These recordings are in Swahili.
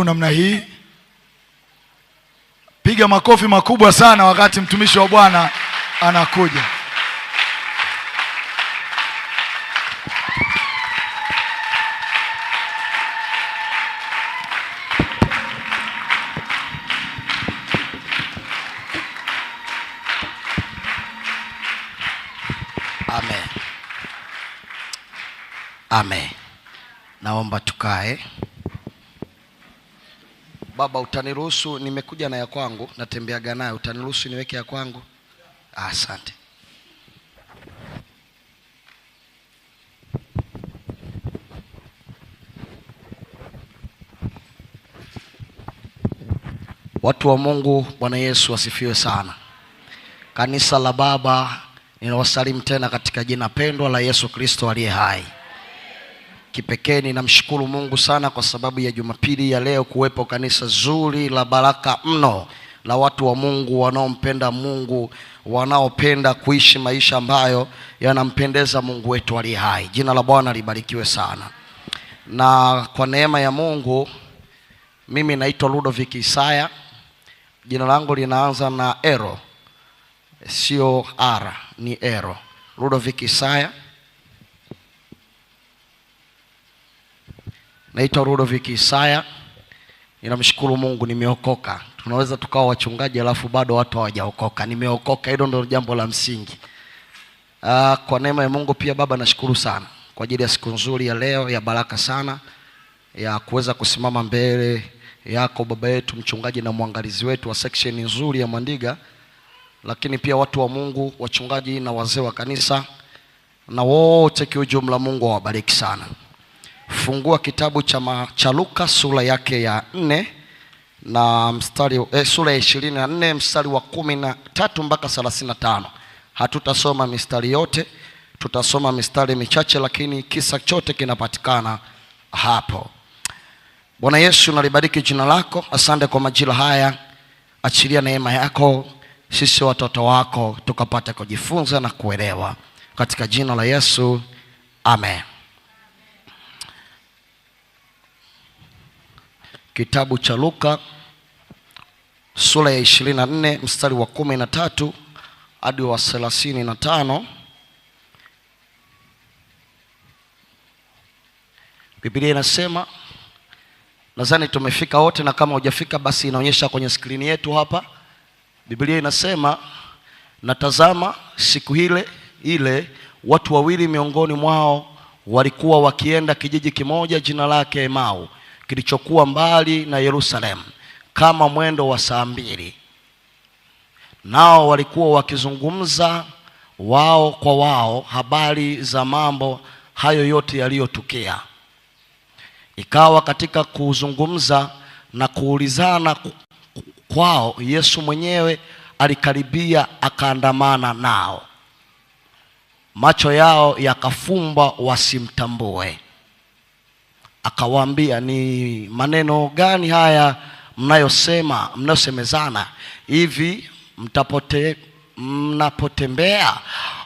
Namna hii, piga makofi makubwa sana wakati mtumishi wa Bwana anakuja. Amen. Amen. Naomba tukae. Baba, utaniruhusu, nimekuja na ya kwangu, natembeaga nayo, utaniruhusu niweke ya kwangu? Asante. Watu wa Mungu, Bwana Yesu asifiwe sana. Kanisa la Baba, ninawasalimu tena katika jina pendwa la Yesu Kristo aliye hai. Kipekee ninamshukuru Mungu sana kwa sababu ya Jumapili ya leo kuwepo kanisa zuri la baraka mno la watu wa Mungu wanaompenda Mungu, wanaopenda kuishi maisha ambayo yanampendeza Mungu wetu aliye hai. Jina la Bwana libarikiwe sana. Na kwa neema ya Mungu, mimi naitwa Ludovick Isaya. Jina langu linaanza na Ero, sio R, ni Ero. Ludovick Isaya. Naitwa Ludovick Isaya. Ninamshukuru Mungu nimeokoka. Tunaweza tukawa wachungaji alafu bado watu hawajaokoka. Nimeokoka, hilo ndio jambo la msingi. Kwa neema ya Mungu pia Baba, nashukuru sana kwa ajili ya siku nzuri ya leo ya baraka sana ya kuweza kusimama mbele yako Baba yetu, mchungaji na mwangalizi wetu wa section nzuri ya Mwandiga, lakini pia watu wa Mungu, wachungaji na wazee wa kanisa na wote kwa ujumla. Mungu awabariki sana. Fungua kitabu cha Luka sura yake ya 4 na mstari sura ya 24 mstari wa 13 mpaka 35. Hatutasoma mistari yote, tutasoma mistari michache, lakini kisa chote kinapatikana hapo. Bwana Yesu, nalibariki jina lako. Asante kwa majira haya. Achilia neema yako sisi watoto wako tukapata kujifunza na kuelewa, katika jina la Yesu, amen. Kitabu cha Luka sura ya 24 mstari wa 13 hadi wa 35. Biblia inasema, nadhani tumefika wote, na kama hujafika basi inaonyesha kwenye skrini yetu hapa. Biblia inasema, natazama siku ile watu wawili miongoni mwao walikuwa wakienda kijiji kimoja jina lake Emau, kilichokuwa mbali na Yerusalemu kama mwendo wa saa 2. Nao walikuwa wakizungumza wao kwa wao habari za mambo hayo yote yaliyotukia. Ikawa katika kuzungumza na kuulizana kwao, Yesu mwenyewe alikaribia akaandamana nao. Macho yao yakafumba wasimtambue. Akawaambia, ni maneno gani haya mnayosemezana hivi mnapotembea?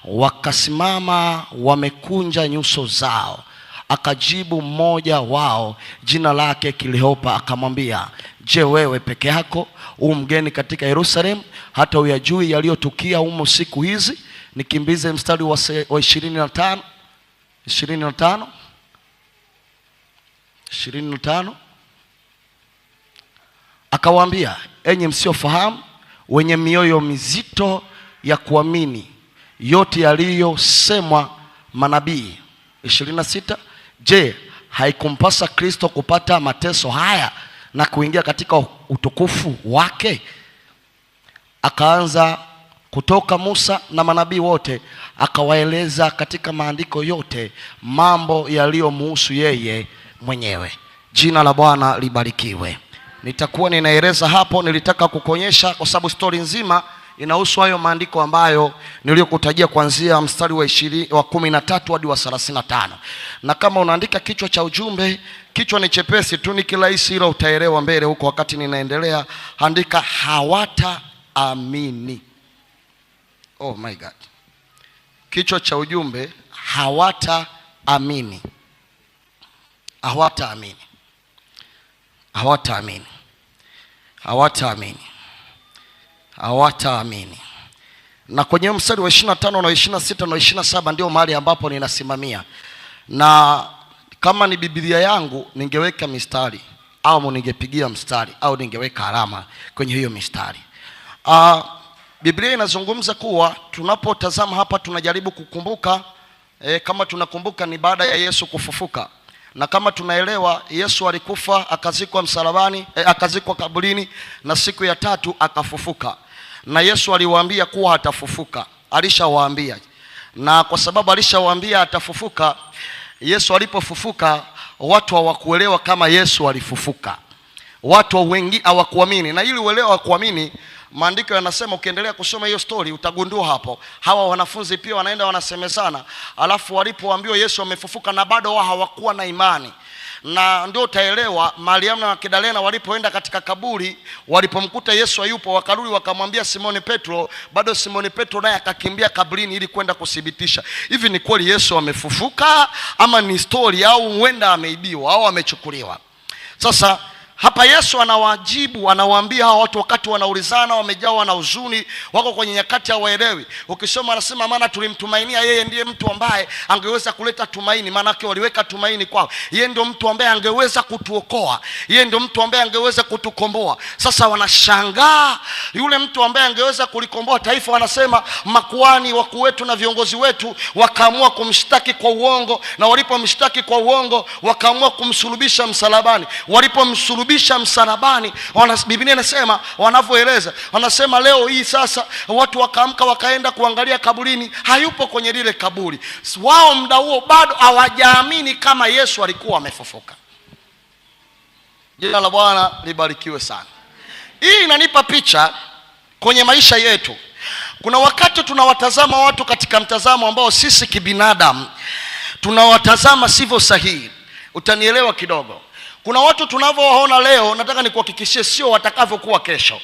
Wakasimama wamekunja nyuso zao. Akajibu mmoja wao, jina lake Kleopa, akamwambia, je, wewe peke yako mgeni katika Yerusalemu hata uyajui yaliyotukia humo siku hizi? Nikimbize mstari wa 25. Akawaambia, enyi msiofahamu, wenye mioyo mizito ya kuamini yote yaliyosemwa manabii. 26. Je, haikumpasa Kristo kupata mateso haya na kuingia katika utukufu wake? Akaanza kutoka Musa na manabii wote, akawaeleza katika maandiko yote mambo yaliyomhusu yeye mwenyewe. Jina la Bwana libarikiwe. Nitakuwa ninaeleza hapo, nilitaka kukuonyesha kwa sababu story nzima inahusu hayo maandiko ambayo niliyokutajia kuanzia mstari wa 13 hadi wa 35. Na kama unaandika kichwa cha ujumbe, kichwa ni chepesi tu, ni kirahisi, ila utaelewa mbele huko wakati ninaendelea. Andika hawataamini. Oh my God. Kichwa cha ujumbe, hawataamini. Hawataamini. hawataamini, hawataamini, hawataamini. Na kwenye mstari wa 25 na 26 na 27 ndio mahali ambapo ninasimamia, na kama ni Biblia yangu ningeweka mistari au ningepigia mstari au ningeweka alama kwenye hiyo mistari. Biblia inazungumza kuwa tunapotazama hapa tunajaribu kukumbuka kama tunakumbuka ni baada ya Yesu kufufuka, na kama tunaelewa Yesu alikufa akazikwa msalabani, akazikwa kaburini, na siku ya tatu akafufuka. Na Yesu aliwaambia kuwa atafufuka, alishawaambia. Na kwa sababu alishawaambia atafufuka, Yesu alipofufuka watu hawakuelewa kama Yesu alifufuka. Watu wengi hawakuamini, na ili uelewe hawakuamini, maandiko yanasema, ukiendelea kusoma hiyo story utagundua hapo, hawa wanafunzi pia wanaenda wanasemezana, alafu walipoambiwa Yesu amefufuka na bado wao hawakuwa na imani. Na ndio utaelewa Mariamu na Magdalena walipoenda katika kaburi, walipomkuta Yesu hayupo, wakarudi wakamwambia Simoni Petro, bado Simoni Petro naye akakimbia kaburini ili kwenda kuthibitisha, hivi ni kweli Yesu amefufuka ama ni story, au huenda ameibiwa au amechukuliwa. Sasa hapa Yesu anawajibu, anawaambia hao watu wakati wanaulizana, wamejawa na huzuni, wako kwenye nyakati hawaelewi. Ukisoma anasema, maana tulimtumainia yeye ndiye mtu ambaye angeweza kuleta tumaini. Maana yake waliweka tumaini kwao, yeye ndio mtu ambaye angeweza kutuokoa, yeye ndio mtu ambaye angeweza kutukomboa. Sasa wanashangaa yule mtu ambaye angeweza kulikomboa taifa. Wanasema makuhani wakuu wetu na viongozi wetu wakaamua kumshtaki kwa uongo, na walipomshtaki kwa uongo wakaamua kumsulubisha msalabani. Walipomsulubisha msalabani, Biblia inasema, wanavyoeleza, wanasema leo hii sasa watu wakaamka wakaenda kuangalia kaburini, hayupo kwenye lile kaburi. Wao muda huo bado hawajaamini kama Yesu alikuwa amefufuka. Jina la Bwana libarikiwe sana. Hii inanipa picha kwenye maisha yetu. Kuna wakati tunawatazama watu katika mtazamo ambao sisi kibinadamu tunawatazama sivyo sahihi. Utanielewa kidogo. Kuna watu tunavyowaona leo, nataka nikuhakikishie sio watakavyokuwa kesho.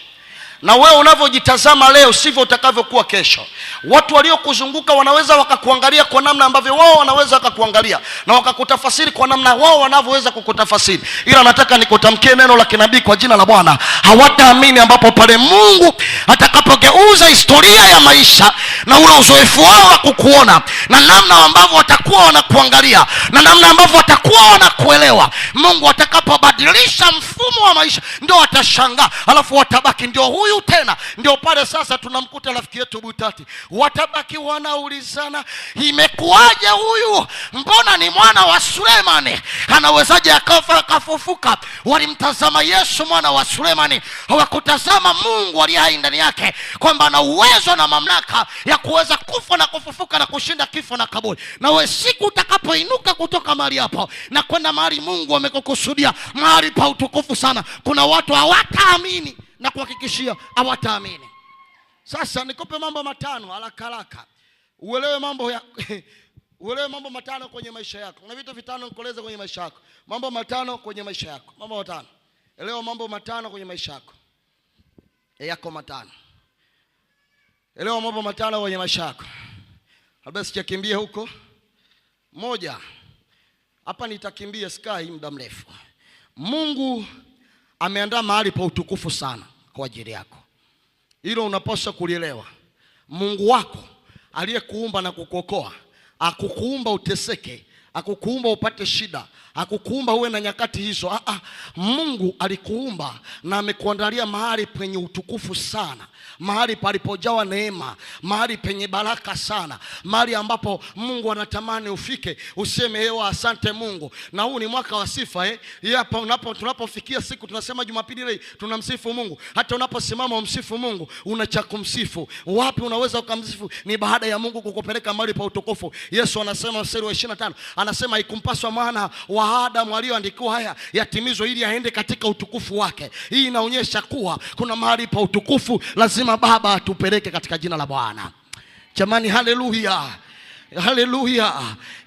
Na wewe unavyojitazama leo sivyo utakavyokuwa kesho. Watu waliokuzunguka wanaweza wakakuangalia kwa namna ambavyo wao wanaweza wakakuangalia, na wakakutafasiri kwa namna wao wanavyoweza kukutafasiri. Ila nataka nikutamkie neno la kinabii kwa jina la Bwana, hawataamini ambapo pale Mungu atakapogeuza historia ya maisha na ule uzoefu wao wa kukuona, na namna ambavyo watakuwa wanakuangalia, na namna ambavyo watakuwa wanakuelewa. Mungu atakapobadilisha mfumo wa maisha, ndio watashangaa, alafu watabaki ndio huyu tena. Ndio pale sasa tunamkuta rafiki yetu Butati, watabaki wanaulizana, imekuwaje huyu? Mbona ni mwana wa Sulemani, anawezaje akafa akafufuka? Walimtazama Yesu mwana wa Sulemani, hawakutazama Mungu aliye hai ndani yake, kwamba ana uwezo na mamlaka ya kuweza kufa na kufufuka na kushinda kifo na kaburi. Na wewe siku utakapoinuka kutoka mahali hapo na kwenda mahali Mungu amekukusudia, mahali pa utukufu sana, kuna watu hawataamini, na kuhakikishia hawataamini. Sasa nikupe mambo matano haraka haraka uelewe mambo ya uelewe mambo matano kwenye maisha yako. Kuna vitu vitano nikueleze kwenye maisha yako. Mambo matano kwenye maisha yako. Mambo matano. Elewa mambo matano kwenye maisha yako. Yako matano. Elewa mambo matano kwenye maisha yako. Labda sijakimbia huko. Moja. Hapa nitakimbia sky muda mrefu. Mungu ameandaa mahali pa utukufu sana kwa ajili yako. Hilo unapaswa kulielewa. Mungu wako aliyekuumba na kukuokoa, akukuumba uteseke, akukuumba upate shida, akukuumba uwe na nyakati hizo. Mungu alikuumba na amekuandalia mahali penye utukufu sana, mahali palipojawa neema, mahali penye baraka sana, mahali ambapo Mungu anatamani ufike useme hewa asante Mungu. Na huu ni mwaka wa sifa hapa tunapofikia siku tunasema Jumapili ile tunamsifu Mungu. Hata unaposimama umsifu Mungu, una cha kumsifu. Wapi unaweza ukamsifu? Ni baada ya Mungu kukupeleka mahali pa utukufu. Yesu anasema mstari wa 25, anasema ikumpaswa mwana wa Adamu aliyoandikiwa haya yatimizwe ili aende katika utukufu wake. Hii inaonyesha kuwa kuna mahali pa utukufu lazima Baba atupeleke katika jina la Bwana. Jamani, haleluya. Haleluya.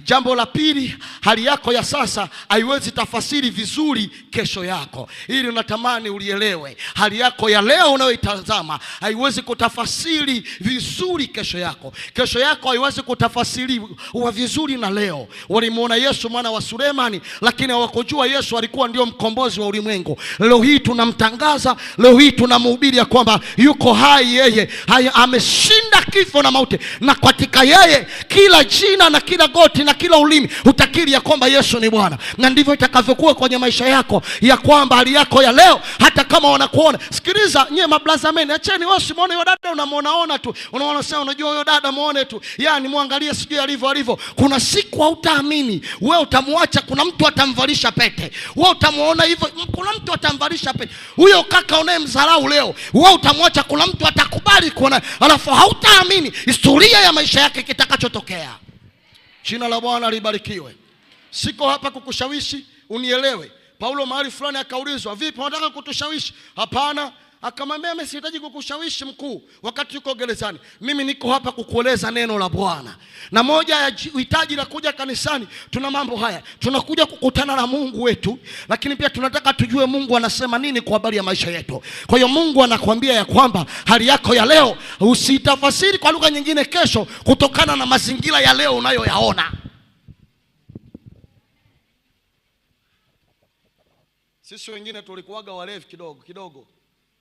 Jambo la pili, hali yako ya sasa haiwezi tafasiri vizuri kesho yako. Ili natamani ulielewe. Hali yako ya leo unayoitazama haiwezi kutafasiri vizuri kesho yako. Kesho yako haiwezi kutafasiri vizuri na leo. Walimuona Yesu mwana wa Sulemani, lakini hawakujua Yesu alikuwa ndio mkombozi wa ulimwengu. Leo hii tunamtangaza, leo hii tunamhubiri ya kwamba yuko hai yeye. Ameshinda kifo na mauti, na katika yeye kila jina na kila goti na kila ulimi utakiri ya kwamba Yesu ni Bwana. Na ndivyo itakavyokuwa kwenye maisha yako, ya kwamba hali yako ya leo, hata kama wanakuona. Sikiliza nyie mablaza meni, acheni wewe usimuone yule dada unamuona tu. Unaona sasa, unajua yule dada muone tu. Yaani muangalie sijui alivyo. Kuna siku hautaamini. Wewe utamwacha, kuna mtu atamvalisha pete. Wewe utamuona hivyo, kuna mtu atamvalisha pete. Huyo kaka unayemdharau leo, wewe utamwacha, kuna mtu atakubali kuona. Alafu hautaamini historia ya maisha yake kitakachotokea. Jina la Bwana libarikiwe. Siko hapa kukushawishi unielewe. Paulo mahali fulani akaulizwa, vipi unataka kutushawishi? Hapana. Akamwambia, mimi sihitaji kukushawishi mkuu wakati yuko gerezani. Mimi niko hapa kukueleza neno la Bwana. Na moja ya hitaji la kuja kanisani, tuna mambo haya. Tunakuja kukutana na Mungu wetu, lakini pia tunataka tujue Mungu anasema nini kwa habari ya maisha yetu. Kwa hiyo Mungu anakuambia ya kwamba hali yako ya leo usitafasiri kwa lugha nyingine kesho kutokana na mazingira ya leo unayoyaona. Sisi wengine tulikuwaga walevi kidogo.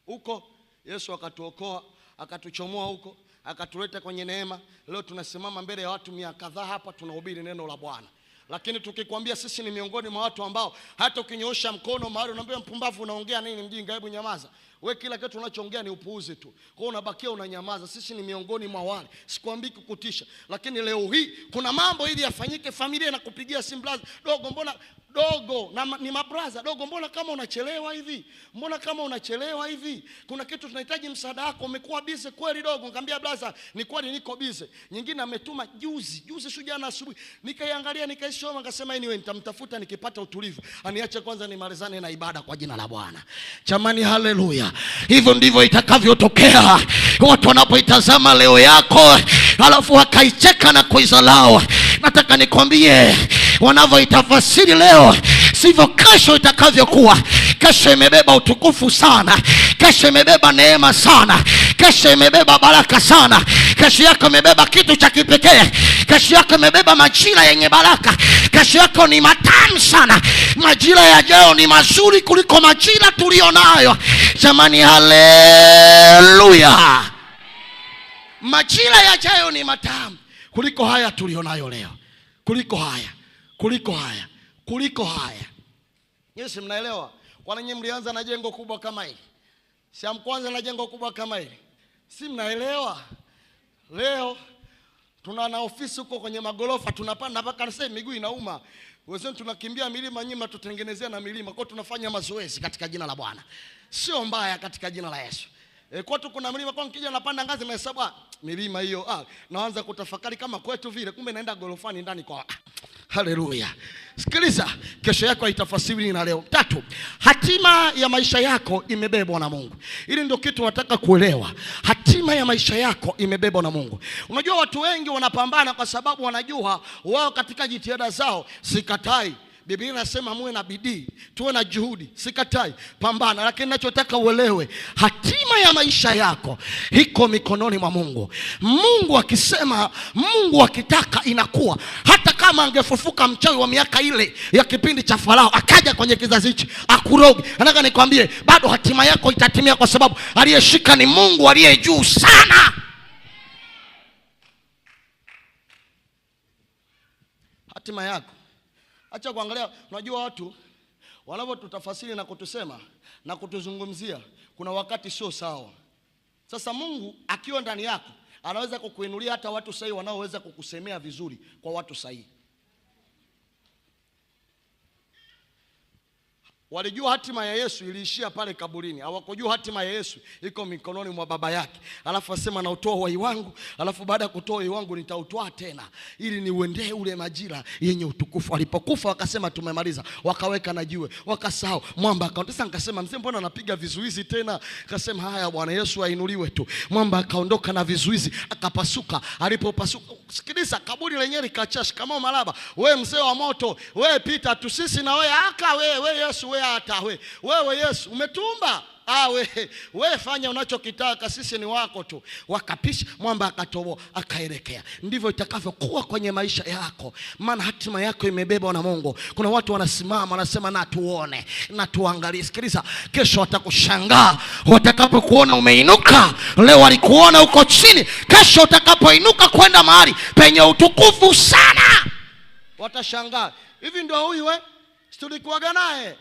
Huko Yesu akatuokoa, akatuchomoa huko, akatuleta kwenye neema. Leo tunasimama mbele ya watu 100 kadhaa hapa tunahubiri neno la Bwana. Lakini tukikwambia sisi ni miongoni mwa watu ambao hata ukinyoosha mkono mahali unaambia mpumbavu unaongea nini mjinga, hebu nyamaza. Wewe kila kitu unachoongea ni upuuzi tu. Kwa hiyo unabakia unanyamaza. Sisi ni miongoni mwa wale. Sikwambii kukutisha. Lakini leo hii kuna mambo ili yafanyike, familia inakupigia simu, blaza, dogo mbona dogo na ni mabraza, dogo mbona kama unachelewa hivi? Mbona kama unachelewa hivi? Kuna kitu tunahitaji msaada wako, umekuwa busy kweli dogo? Nikamwambia blaza, ni kweli niko busy. Nyingine ametuma juzi sio jana asubuhi. Nikaiangalia nikaisoma, nikasema anyway nitamtafuta nikipata utulivu. Aniache kwanza nimalizane na ibada kwa jina la Bwana. Jamani, haleluya. Hivyo ndivyo itakavyotokea watu wanapoitazama leo yako alafu wakaicheka na kuizalao. Nataka nikwambie, wanavyoitafasiri leo sivyo kesho itakavyokuwa. Kesho imebeba utukufu sana, kesho imebeba neema sana, kesho imebeba baraka sana. Kesho yako imebeba kitu cha kipekee. Kesho yako imebeba majira yenye baraka. Kesho yako ni matamu sana. Majira yajayo ni mazuri kuliko majira tulionayo. Jamani, haleluya. Majira yajayo ni matamu kuliko haya tulionayo leo. Kuliko haya. Yesu, mnaelewa? Kwa nini mlianza na jengo kubwa kama hili? Si amkwanza na jengo kubwa kama hili? Si mnaelewa? Leo tuna na ofisi huko kwenye magorofa, tunapanda mpaka sasa miguu inauma. Wewe tunakimbia milima nyima, tutengenezea na milima. Kwa tunafanya mazoezi katika jina la Bwana. Sio mbaya katika jina la Yesu. Kwetu kuna mlima, kwa nikija napanda ngazi na hesabu milima hiyo, naanza kutafakari kama kwetu vile, kumbe naenda gorofani ndani kwa haleluya. Sikiliza, kesho yako haitafasiri na leo. 3, hatima ya maisha yako imebebwa na Mungu. Hili ndio kitu nataka kuelewa. Hatima ya maisha yako imebebwa na Mungu. Unajua watu wengi wanapambana kwa sababu wanajua wao katika jitihada zao. Sikatai, Biblia inasema muwe na bidii, tuwe na juhudi, sikatai, pambana. Lakini ninachotaka uelewe, hatima ya maisha yako iko mikononi mwa Mungu. Mungu akisema, Mungu akitaka inakuwa. Hata kama angefufuka mchawi wa miaka ile ya kipindi cha Farao akaja kwenye kizazi hichi akuroge, nataka nikwambie bado hatima yako itatimia, kwa sababu aliyeshika ni Mungu aliye juu sana. Hatima yako. Acha kuangalia, unajua watu wanavyotutafasiri na kutusema na kutuzungumzia, kuna wakati sio sawa. Sasa Mungu akiwa ndani yako anaweza kukuinulia hata watu sahihi wanaoweza kukusemea vizuri kwa watu sahihi. Walijua hatima ya Yesu iliishia pale kaburini. Hawakujua hatima ya Yesu iko mikononi mwa baba yake. Alafu asema nautoa uhai wangu, alafu baada ya kutoa uhai wangu nitautoa tena ili niuendee ule majira yenye utukufu. Alipokufa wakasema tumemaliza, wakaweka na jiwe, wakasahau. Mwamba akaondoka. Nikasema mzee, mbona anapiga vizuizi tena? Akasema haya Bwana Yesu ainuliwe tu. Mwamba akaondoka na vizuizi, akapasuka. Alipopasuka, sikiliza, kaburi lenyewe likachasha kama malaba. Wewe mzee wa moto, wewe pita tu, sisi na wewe aka wewe Yesu, hata wewe Yesu umetumba, wewe fanya unachokitaka, sisi ni wako tu. Wakapisha, mwamba akatoboa, akaelekea. Ndivyo itakavyokuwa kwenye maisha yako, maana hatima yako imebebwa na Mungu. Kuna watu wanasimama wanasema na tuone, na tuangalie. Sikiliza, kesho watakushangaa watakapokuona umeinuka. Leo walikuona uko chini, kesho utakapoinuka kwenda mahali penye utukufu sana, watashangaa. Hivi ndio huyu tulikuwaga naye.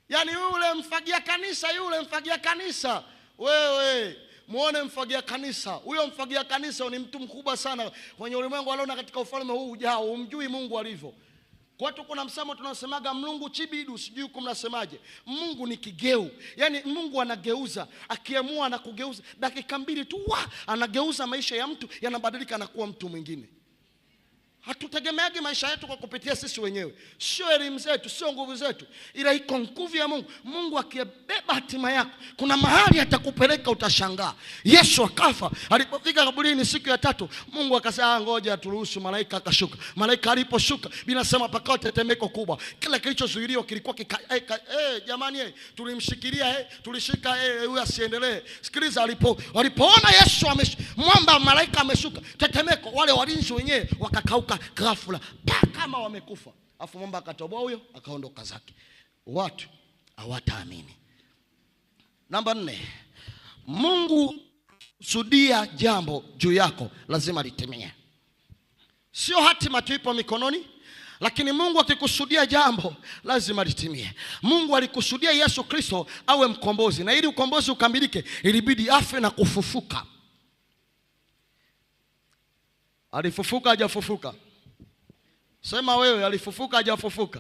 Yaani yule mfagia kanisa, yule mfagia kanisa. Wewe muone mfagia kanisa. Huyo mfagia kanisa ni mtu mkubwa sana kwenye ulimwengu aliona katika ufalme huu ujao. Umjui Mungu alivyo. Kwa watu kuna msemo tunasemaga Mungu chibidu, sijui kumnasemaje. Mungu ni kigeu. Yaani Mungu anageuza, akiamua anakugeuza dakika 2 tu, anageuza maisha ya mtu, yanabadilika anakuwa mtu mwingine. Hatutegemeagi maisha yetu kwa kupitia sisi wenyewe. Sio elimu zetu, sio nguvu zetu, ila iko nguvu ya Mungu. Mungu akibeba hatima yako, kuna mahali atakupeleka utashangaa. Yesu akafa, alipofika kaburini siku ya 3, Mungu akasema ngoja turuhusu malaika akashuka. Malaika aliposhuka, Biblia inasema pakao tetemeko kubwa. Kila kilichozuiliwa kilikuwa jamani tulimshikilia tulishika huyu asiendelee. Sikiliza, walipoona Yesu mwamba malaika ameshuka, tetemeko, wale walinzi wenyewe wakakauka ghafla kama wamekufa. Afu mwamba akatoboa huyo, akaondoka zake. Watu hawataamini. Namba 4, Mungu kusudia jambo juu yako lazima litimie. Sio hatima tu ipo mikononi, lakini Mungu akikusudia jambo lazima litimie. Mungu alikusudia Yesu Kristo awe mkombozi, na ili ukombozi ukamilike ilibidi afe na kufufuka. Alifufuka hajafufuka? Sema wewe, alifufuka hajafufuka?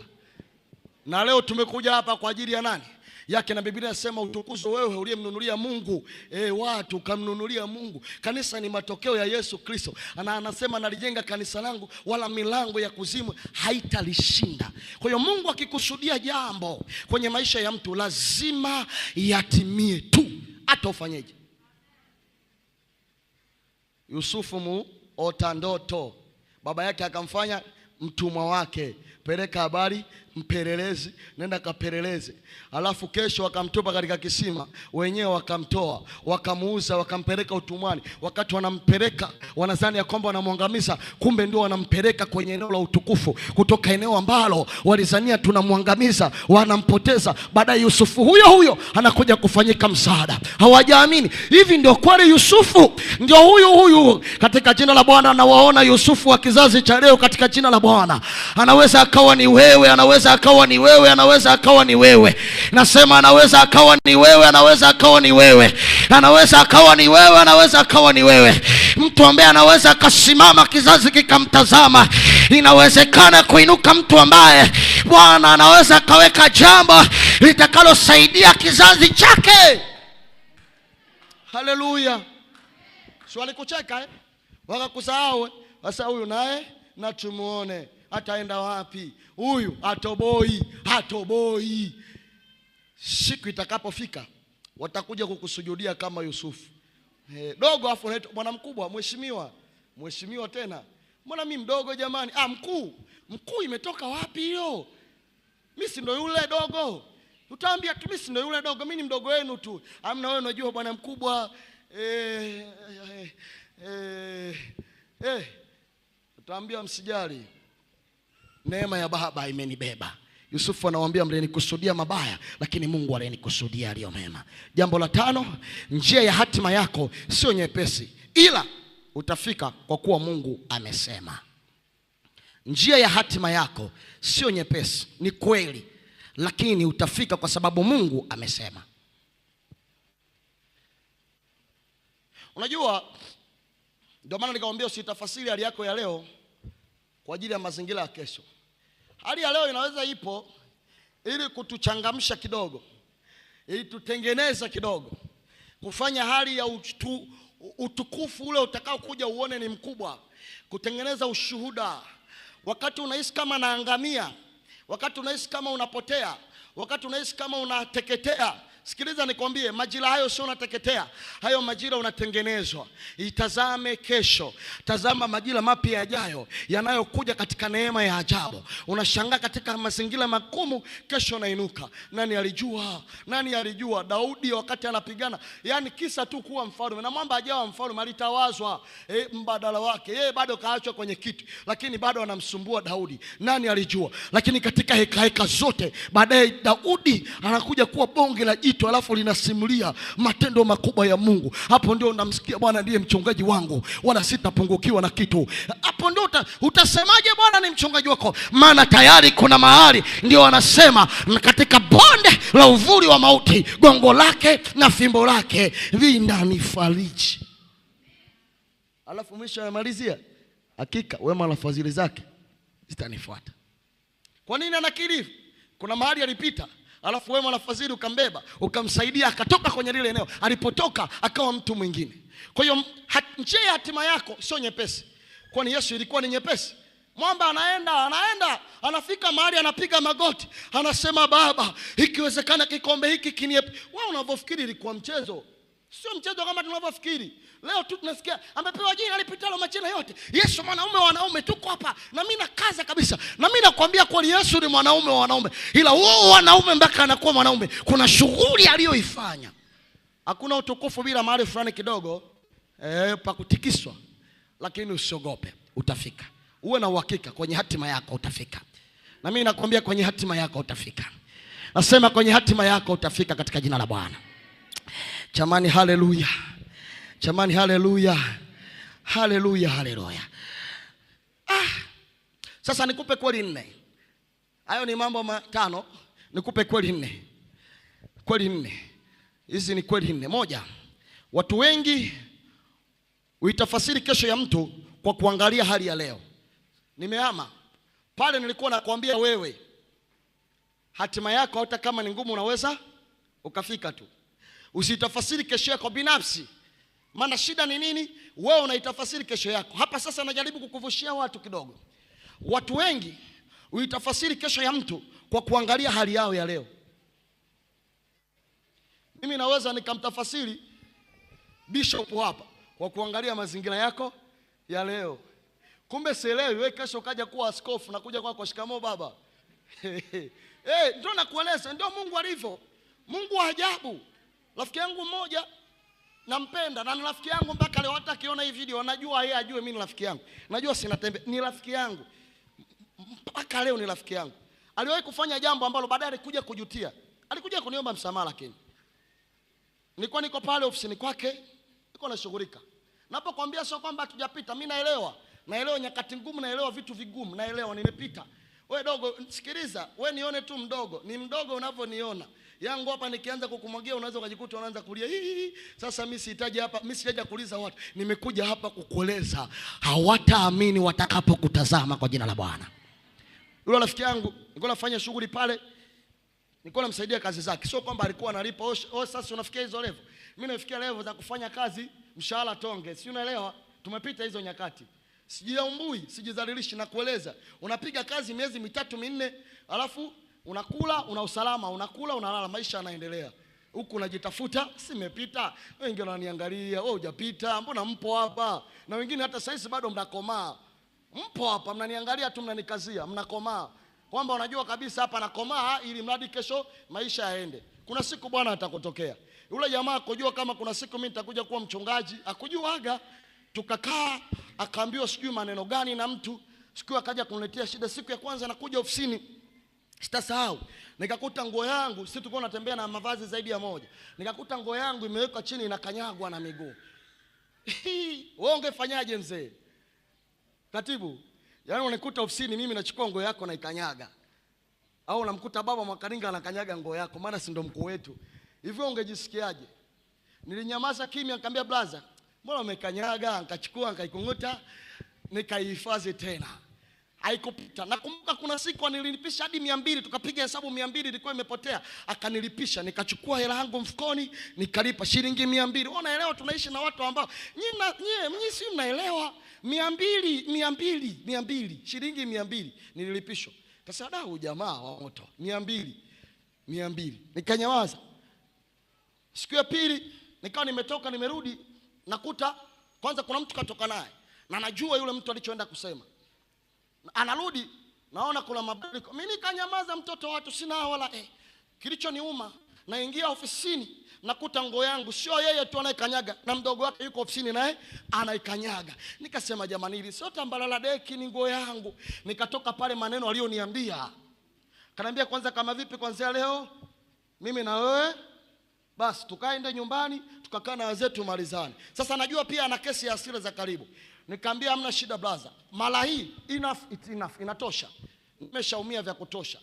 Na leo tumekuja hapa kwa ajili ya nani? Yake. Na Biblia inasema utukuzo wewe uliyemnunulia Mungu watu, kamnunulia Mungu. Kanisa ni matokeo ya Yesu Kristo. Anasema nalijenga kanisa langu, wala milango ya kuzimu haitalishinda. Kwa hiyo Mungu akikusudia jambo kwenye maisha ya mtu lazima yatimie tu, hata ufanyeje. Yusufu muota ndoto, baba yake akamfanya mtumwa wake. Peleka habari, mpelelezi, nenda kapeleleze. Alafu kesho wakamtupa katika kisima, wenyewe wakamtoa, wakamuuza, wakampeleka utumwani. Wakati wanampeleka wanadhani ya kwamba wanamwangamiza, kumbe ndio wanampeleka kwenye eneo la utukufu. Kutoka eneo ambalo walizania tunamwangamiza, wanampoteza. Baadaye Yusufu huyo anakuja kufanyika msaada. Hawajaamini. Hivi ndio kweli Yusufu? Ndio huyu katika jina la Bwana. Nawaona Yusufu wa kizazi cha leo katika jina la Bwana. Anaweza akawa ni wewe, anaweza akawa ni wewe, anaweza akawa ni wewe. Nasema anaweza akawa ni wewe, anaweza akawa ni wewe, anaweza akawa ni wewe, anaweza akawa ni wewe. Mtu ambaye anaweza akasimama kizazi kikamtazama. Inawezekana kuinuka mtu ambaye Bwana anaweza akaweka jambo litakalosaidia kizazi chake. Haleluya. Swali kucheka wakakusahau. Sasa huyu naye na tumuone ataenda wapi? Huyu hatoboi. Siku itakapofika watakuja kukusujudia kama Yusufu. Dogo afu anaitwa bwana mkubwa, mheshimiwa tena. Mbona mimi mdogo jamani? Mkuu imetoka wapi hiyo? Mimi si ndo yule dogo. Utaambia tu mimi si ndo yule dogo, mimi ni mdogo wenu tu. Amna wewe unajua bwana mkubwa. Utaambia msijali, neema ya baba imenibeba. Yusufu anawaambia mlinikusudia mabaya, lakini Mungu alinikusudia aliyo mema. Jambo la 5, njia ya hatima yako sio nyepesi, ila utafika kwa kuwa Mungu amesema. Njia ya hatima yako sio nyepesi, ni kweli, lakini utafika kwa sababu Mungu amesema. Unajua, ndio maana nikamwambia usitafasiri hali yako ya leo kwa ajili ya mazingira ya kesho. Hali ya leo inaweza ipo, ili kutuchangamsha kidogo, ili tutengeneza kidogo, kufanya hali ya utukufu ule utakao kuja uone ni mkubwa, kutengeneza ushuhuda. Wakati unahisi kama naangamia, wakati unahisi kama unapotea, wakati unahisi kama unateketea, sikiliza nikwambie, majira hayo sio unateketea, hayo majira unatengenezwa. Itazame kesho, tazama majira mapya yajayo yanayokuja katika neema ya ajabu. Unashangaa katika mazingira magumu, kesho unainuka. Nani alijua? Nani alijua? Daudi wakati anapigana, yani kisa tu kuwa mfalme, na mwamba hajawa mfalme, alitawazwa mbadala wake, yeye bado kaachwa kwenye kiti, lakini bado anamsumbua Daudi. Nani alijua? Lakini katika heka zote baadaye Daudi anakuja kuwa bonge la jitu, alafu linasimulia matendo makubwa ya Mungu. Hapo ndio unamsikia, Bwana ndiye mchungaji wangu, wala sitapungukiwa na kitu. Hapo ndio utasemaje Bwana ni mchungaji wako? Maana tayari kuna mahali ndio wanasema, katika bonde la uvuli wa mauti, gongo lake na fimbo lake vinanifariji. Alafu mwisho anamalizia, hakika wema na fadhili zake zitanifuata. Kwa nini anakiri? Kuna mahali alipita, alafu wema na fadhili ukambeba, ukamsaidia akatoka kwenye lile eneo. Alipotoka akawa mtu mwingine. Kwa hiyo njia ya hatima yako sio nyepesi. Kwani Yesu ilikuwa ni nyepesi? Mwamba anaenda, anafika mahali anapiga magoti, anasema Baba, ikiwezekana kikombe hiki kiniepe. Wewe unavyofikiri ilikuwa mchezo? Sio mchezo kama tunavyofikiri. Leo tu tunasikia amepewa jina alipitalo majina yote. Yesu mwanaume wa wanaume, tuko hapa. Na mimi nakaza kabisa. Na mimi nakwambia kweli Yesu ni mwanaume wa wanaume. Ila huo wanaume mpaka anakuwa mwanaume, kuna shughuli aliyoifanya. Hakuna utukufu bila mahali fulani kidogo pa kutikiswa. Lakini usiogope, utafika. Uwe na uhakika kwenye hatima yako utafika. Na mimi nakwambia kwenye hatima yako utafika. Nasema kwenye hatima yako utafika katika jina la Bwana. Jamani, haleluya. Jamani, haleluya. Haleluya, haleluya. Sasa nikupe kweli 4. Hayo ni mambo 5. Nikupe kweli 4. Kweli 4. Hizi ni kweli 4. Moja, watu wengi uitafasiri kesho ya mtu kwa kuangalia hali ya leo. Nimehama pale nilikuwa nakwambia wewe, hatima yako hata kama ni ngumu unaweza ukafika tu. Usitafasiri kesho yako binafsi. Maana shida ni nini? Wewe unaitafasiri kesho yako. Hapa sasa najaribu kukuvushia watu kidogo. Watu wengi uitafasiri kesho ya mtu kwa kuangalia hali yao ya leo. Mimi naweza nikamtafasiri bishop hapa kwa kuangalia mazingira yako ya leo. Kumbe sielewi wewe kesho kaja kuwa askofu na kuja kwa shikamoo baba. Ndio nakueleza, ndio Mungu alivyo. Mungu wa ajabu. Rafiki yangu mmoja nampenda, na ni rafiki yangu mpaka leo, hata akiona hii video anajua yeye ajue mimi ni rafiki yangu. Najua sinatembea, ni rafiki yangu. Mpaka leo ni rafiki yangu. Aliwahi kufanya jambo ambalo baadaye alikuja kujutia. Alikuja kuniomba msamaha, lakini nilikuwa niko pale ofisini kwake, niko nashughulika. Napokuambia sio kwamba hatujapita, mimi naelewa nyakati ngumu, naelewa vitu vigumu, naelewa nimepita. Wewe dogo, sikiliza, wewe nione tu mdogo, ni mdogo unavyoniona. Yangu hapa nikianza kukumwagia unaweza ukajikuta unaanza kulia. Sasa mimi sihitaji hapa, mimi sijaja kuuliza watu. Nimekuja hapa kukueleza, hawataamini watakapokutazama kwa jina la Bwana. Yule rafiki yangu, nilikuwa nafanya shughuli pale, nilikuwa namsaidia kazi zake. Sio kwamba alikuwa analipa. Sasa unafikia hizo level. Mimi nafikia level za kufanya kazi mshahara tonge. Si unaelewa? Tumepita hizo nyakati. Sijaumbui, sijidhalilishi na kueleza. Unapiga kazi miezi 3 4, alafu unakula, una usalama, unakula, unalala, maisha yanaendelea. Huku unajitafuta, simepita. Wengine wananiangalia, wewe hujapita, mbona mpo hapa? Na wengine hata sasa bado mnakomaa. Mpo hapa mnaniangalia tu, mnanikazia, mnakomaa. Kwamba unajua kabisa hapa nakomaa ili mradi kesho maisha yaende. Kuna siku Bwana atakutokea. Yule jamaa akujua kama kuna siku mimi nitakuja kuwa mchungaji, akujuaga. Tukakaa, akaambiwa sijui maneno gani na mtu. Siku akaja kuniletea shida. Siku ya kwanza nakuja ofisini, sitasahau, nikakuta nguo yangu, sisi tulikuwa tunatembea na mavazi zaidi ya moja. Nikakuta nguo yangu imewekwa chini inakanyagwa na miguu. Wewe ungefanyaje mzee? Katibu, yaani unikuta ofisini mimi nachukua nguo yako na ikanyaga. Au unamkuta baba Mwakaringa anakanyaga nguo yako, maana si ndo mkuu wetu. Hivyo ungejisikiaje? Nilinyamaza kimya, nikamwambia brother, mbona umekanyaga? Nikachukua nikaikunguta, nikaihifadhi tena. haikupita. Nakumbuka kuna siku nililipisha hadi 200, tukapiga hesabu 200 ilikuwa imepotea, akanilipisha, nikachukua hela yangu mfukoni nikalipa shilingi 200. Unaelewa tunaishi na watu ambao nyinyi si mnaelewa. 200 shilingi 200 nililipishwa. Sasa dau jamaa wa moto 200 nikanyamaza. Siku ya pili nikawa nimetoka nimerudi, nakuta kwanza kuna mtu katoka naye na najua yule mtu alichoenda kusema. Anarudi naona kuna mabadiliko. Mimi nikanyamaza, mtoto watu sina wala kilichoniuma, naingia ofisini nakuta nguo yangu sio yeye tu anaikanyaga, na mdogo wake yuko ofisini naye anaikanyaga. Nikasema jamani, hili sio tambalala deki, ni nguo yangu. Nikatoka pale, maneno aliyoniambia, kanambia kwanza, kama vipi kuanzia leo mimi na wewe basi tukaende nyumbani tukakaa na wazetu malizane. Sasa najua pia ana kesi ya hasira za karibu. Nikamwambia hamna shida brother, mara hii enough, inatosha. Nimeshaumia vya kutosha.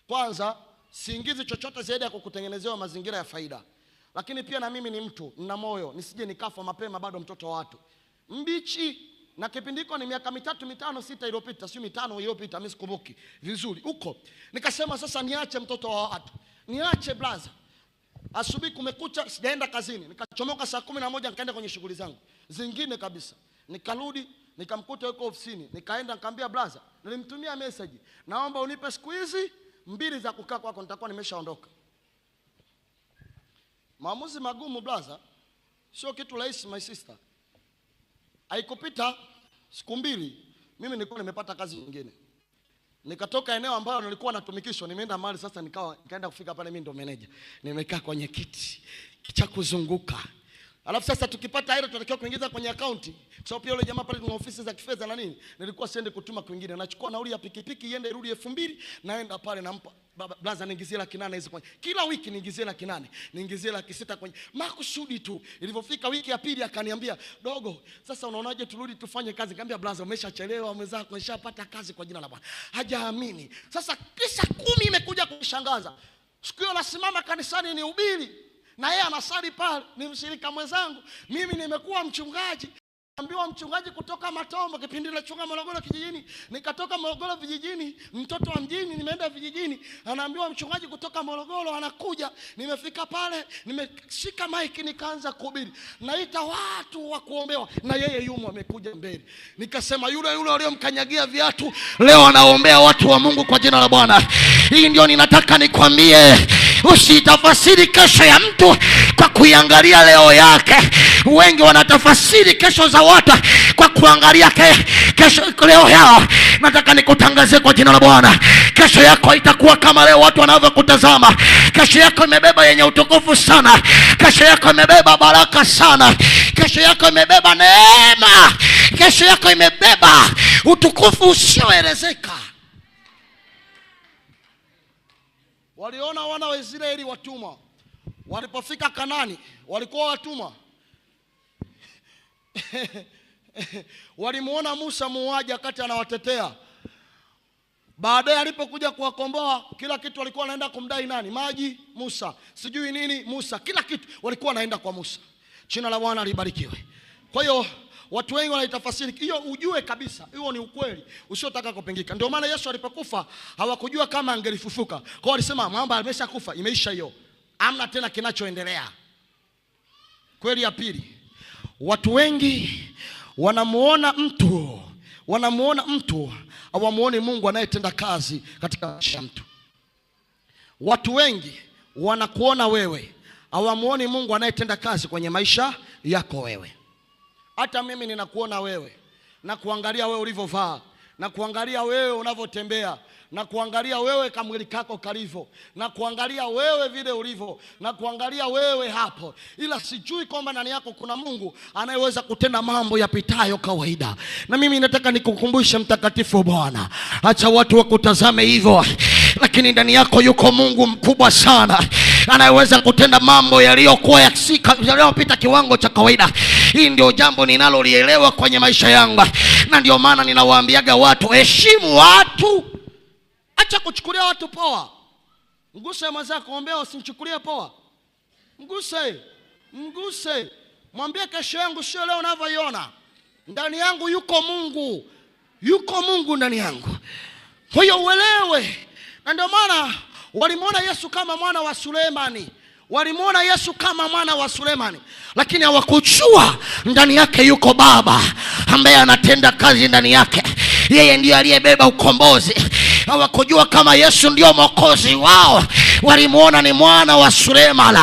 Kwanza siingizi chochote zaidi ya kukutengenezewa mazingira ya faida. Lakini pia na mimi ni mtu, nina moyo, nisije nikafa mapema, bado mtoto wa watu mbichi. Na kipindiko ni miaka 3, 5, 6 iliyopita, sio 5 iliyopita, mimi sikumbuki vizuri huko. Nikasema sasa niache mtoto wa watu, niache brother. Asubuhi kumekucha, sijaenda kazini, nikachomoka saa 11 nikaenda kwenye shughuli zangu zingine kabisa. Nikarudi nikamkuta yuko ofisini, nikaenda nikamwambia brother, nilimtumia message, naomba unipe siku hizi 2 za kukaa kwako, nitakuwa nimeshaondoka. Maamuzi magumu brother, sio kitu rahisi my sister. Haikupita siku 2 mimi nilikuwa nimepata kazi nyingine. Nikatoka eneo ambalo nilikuwa natumikishwa, nimeenda mahali sasa, nikaenda kufika pale mimi ndo manager. Nimekaa kwenye kiti cha kuzunguka. Alafu sasa tukipata hilo tunatakiwa kuingiza kwenye akaunti. Kwa sababu pia yule jamaa pale tuna ofisi za kifedha na nini. Nilikuwa siende kutuma kwingine. Nachukua nauli ya pikipiki iende irudi 2000, naenda pale nampa blaza niingizie 800 hizo kwenye. Kila wiki niingizie 800, niingizie 600 kwenye. Makusudi tu. Ilipofika wiki ya pili akaniambia, "Dogo, sasa unaonaje turudi tufanye kazi?" Nikamwambia, "Blaza, umeshachelewa, mwenzako umeshapata kazi kwa jina la Bwana." Hajaamini. Sasa kisa 10 imekuja kushangaza. Siku hiyo nasimama kanisani nihubiri, na yeye anasali pale, ni mshirika mwenzangu. Mimi nimekuwa mchungaji. Naambiwa mchungaji kutoka Matombo, kipindi ile chunga Morogoro kijijini. Nikatoka Morogoro vijijini, mtoto wa mjini nimeenda vijijini. Anaambiwa mchungaji kutoka Morogoro anakuja. Nimefika pale, nimeshika mic nikaanza kuhubiri. Naita watu wa kuombewa, na yeye yumo amekuja mbele. Nikasema yule aliyomkanyagia viatu leo anaombea watu wa Mungu kwa jina la Bwana. Hii ndio ninataka nikwambie. Usitafasiri kesho ya mtu kwa kuiangalia leo yake. Wengi wanatafasiri kesho za watu kwa kuangalia kesho leo yao. Nataka nikutangazie kwa jina la Bwana, kesho yako itakuwa kama leo watu wanavyokutazama. Kesho yako imebeba yenye utukufu sana. Kesho yako imebeba baraka sana. Kesho yako imebeba neema. Kesho yako imebeba utukufu usioelezeka. Waliona wana wa Israeli watumwa. Walipofika Kanani, walikuwa watumwa. Walimuona Musa muuaji akati anawatetea. Baadaye alipokuja kuwakomboa, kila kitu walikuwa wanaenda kumdai nani? Maji, Musa. Sijui nini, Musa. Kila kitu walikuwa wanaenda kwa Musa. Jina la Bwana libarikiwe. Kwa hiyo watu wengi wanaitafasiri hiyo, ujue kabisa hiyo ni ukweli usiotaka kupingika. Ndio maana Yesu alipokufa hawakujua kama angelifufuka. Kwa hiyo walisema mambo ameshakufa, imeisha hiyo. Hamna tena kinachoendelea. Kweli ya pili, watu wengi wanamuona mtu hawamuoni Mungu anayetenda kazi katika maisha ya mtu. Watu wengi wanakuona wewe, hawamuoni Mungu anayetenda kazi kwenye maisha yako wewe. Hata mimi ninakuona wewe, na kuangalia wewe ulivyovaa, na kuangalia wewe unavyotembea, na kuangalia wewe kamwili kako kalivyo, na kuangalia wewe vile ulivyo, na kuangalia wewe hapo. Ila sijui kwamba ndani yako kuna Mungu anayeweza kutenda mambo yapitayo kawaida. Na mimi nataka nikukumbushe mtakatifu Bwana, acha watu wakutazame hivyo, lakini ndani yako yuko Mungu mkubwa sana anayeweza kutenda mambo yaliyopita kiwango cha kawaida. Hii ndio jambo ninalolielewa kwenye maisha yangu, na ndio maana ninawaambiaga watu, heshimu watu. Acha kuchukulia watu poa. Mguse mwenzako, ombea usimchukulie poa. Mguse. Mwambie kesho yangu sio leo unavyoiona. Ndani yangu yuko Mungu. yuko Mungu ndani yangu. Kwa hiyo uelewe, na ndio maana walimuona Yesu kama mwana wa Sulemani. Walimuona Yesu kama mwana wa Sulemani, lakini hawakujua ndani yake yuko Baba ambaye anatenda kazi ndani yake. Yeye ndiye aliyebeba ukombozi. Hawakujua kama Yesu ndio mwokozi wao. Walimuona ni mwana wa Sulemani,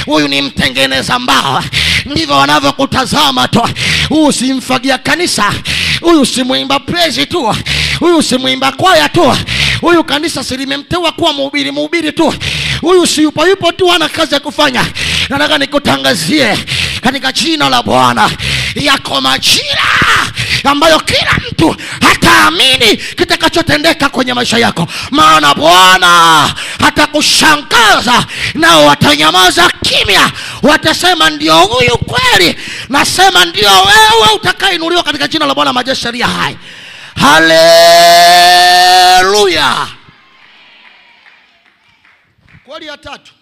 huyu ni mtengeneza mbao. Ndivyo wanavyokutazama tu. Huyu si mfagia kanisa, huyu si muimba praise tu, huyu si muimba kwaya tu, huyu kanisa si limemteua kuwa mhubiri tu, huyu si yupo tu ana kazi ya kufanya. Nataka nikutangazie katika jina la Bwana, yako majira ambayo kila mtu hataamini kitakachotendeka kwenye maisha yako. Maana Bwana hatakushangaza, nao watanyamaza kimya. Watasema ndio huyu kweli, nasema ndio wewe utakainuliwa katika jina la Bwana majeshi aliye hai. Haleluya. Kweli ya tatu,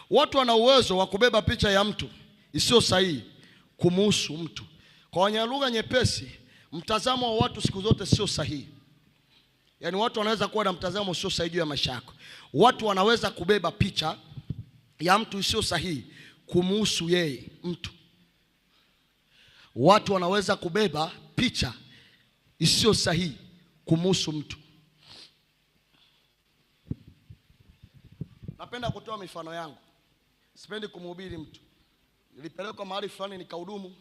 watu wana uwezo wa kubeba picha ya mtu isiyo sahihi kumuhusu mtu. Kwa wenye lugha nyepesi, mtazamo wa watu siku zote sio sahihi. Yaani watu wanaweza kuwa na mtazamo sio sahihi juu ya maisha yako. Watu wanaweza kubeba picha ya mtu isiyo sahihi kumuhusu yeye mtu. Watu wanaweza kubeba picha isiyo sahihi kumuhusu mtu. Napenda kutoa mifano yangu. Sipendi kumhubiri mtu. Nilipelekwa mahali fulani nikahudumu.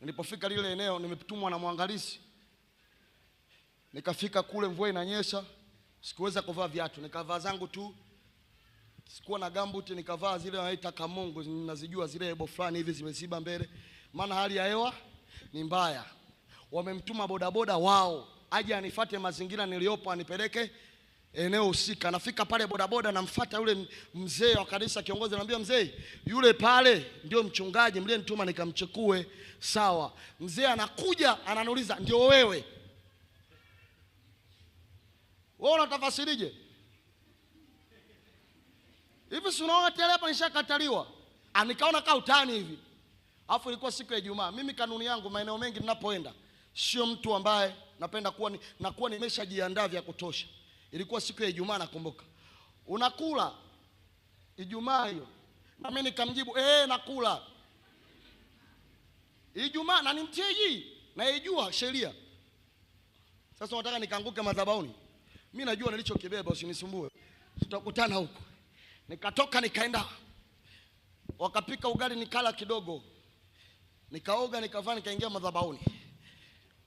Nilipofika lile eneo, nimetumwa na mwangalizi. Nikafika kule, mvua inanyesha, sikuweza kuvaa viatu, nikavaa zangu tu. Sikuwa na gumboot, nikavaa zile wanaita kamongo, ninazijua zile ebo fulani hivi zimeziba mbele. Maana hali ya hewa ni mbaya. Wamemtuma bodaboda wao aje anifuate mazingira niliopo, anipeleke eneo husika. Nafika pale bodaboda, namfuata yule mzee wa kanisa kiongozi, anambia mzee, yule pale ndio mchungaji mliyenituma nikamchukue. Sawa. Mzee anakuja ananiuliza, ndio wewe? Wewe unatafasirije? Hivi si unaona tele hapa nishakataliwa? Nikaona kaa utani hivi. Alafu ilikuwa siku ya Ijumaa. Mimi kanuni yangu maeneo mengi ninapoenda, sio mtu ambaye napenda nakuwa nimeshajiandaa vya kutosha. Ilikuwa siku ya Ijumaa nakumbuka. Unakula Ijumaa hiyo? Na mimi nikamjibu, nakula. Ijumaa na ni mteji, naijua sheria. Sasa unataka nikaanguke madhabahuni? Mimi najua nilichokibeba, usinisumbue. Tutakutana huko. Nikatoka nikaenda. Wakapika ugali nikala kidogo. Nikaoga nikavaa nikaingia madhabahuni.